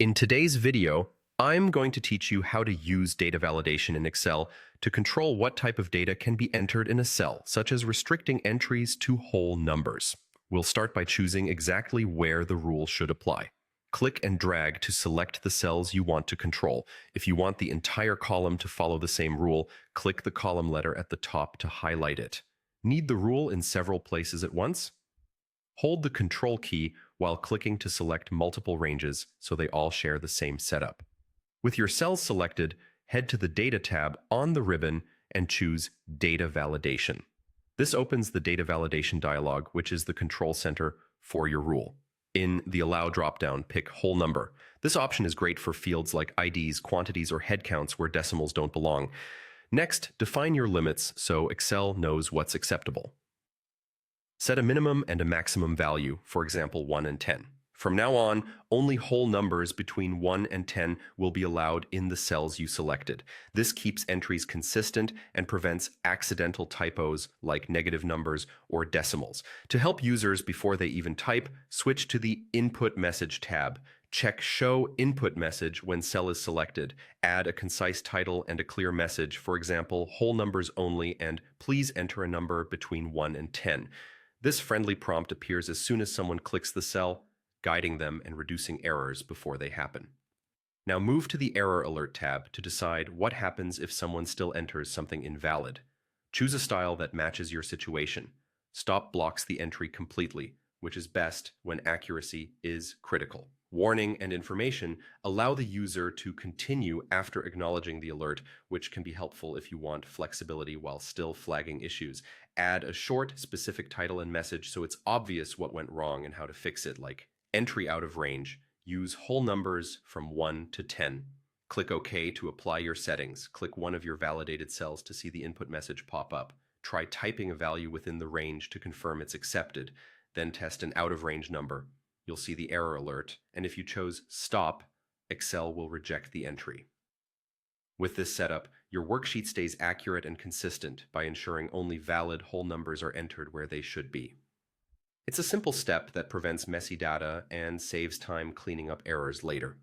In today's video, I'm going to teach you how to use data validation in Excel to control what type of data can be entered in a cell, such as restricting entries to whole numbers. We'll start by choosing exactly where the rule should apply. Click and drag to select the cells you want to control. If you want the entire column to follow the same rule, click the column letter at the top to highlight it. Need the rule in several places at once? Hold the Control key while clicking to select multiple ranges so they all share the same setup. With your cells selected, head to the Data tab on the ribbon and choose Data Validation. This opens the Data Validation dialog, which is the control center for your rule. In the Allow dropdown, pick Whole Number. This option is great for fields like IDs, quantities, or head counts where decimals don't belong. Next, define your limits so Excel knows what's acceptable. Set a minimum and a maximum value, for example 1 and 10. From now on, only whole numbers between 1 and 10 will be allowed in the cells you selected. This keeps entries consistent and prevents accidental typos like negative numbers or decimals. To help users before they even type, switch to the Input Message tab. Check Show Input Message when cell is selected. Add a concise title and a clear message, for example, whole numbers only and please enter a number between 1 and 10. This friendly prompt appears as soon as someone clicks the cell, guiding them and reducing errors before they happen. Now move to the Error Alert tab to decide what happens if someone still enters something invalid. Choose a style that matches your situation. Stop blocks the entry completely, which is best when accuracy is critical. Warning and information allow the user to continue after acknowledging the alert, which can be helpful if you want flexibility while still flagging issues. Add a short, specific title and message so it's obvious what went wrong and how to fix it, like entry out of range. Use whole numbers from 1 to 10. Click OK to apply your settings. Click one of your validated cells to see the input message pop up. Try typing a value within the range to confirm it's accepted. Then test an out-of-range number. You'll see the error alert, and if you chose Stop, Excel will reject the entry. With this setup, your worksheet stays accurate and consistent by ensuring only valid whole numbers are entered where they should be. It's a simple step that prevents messy data and saves time cleaning up errors later.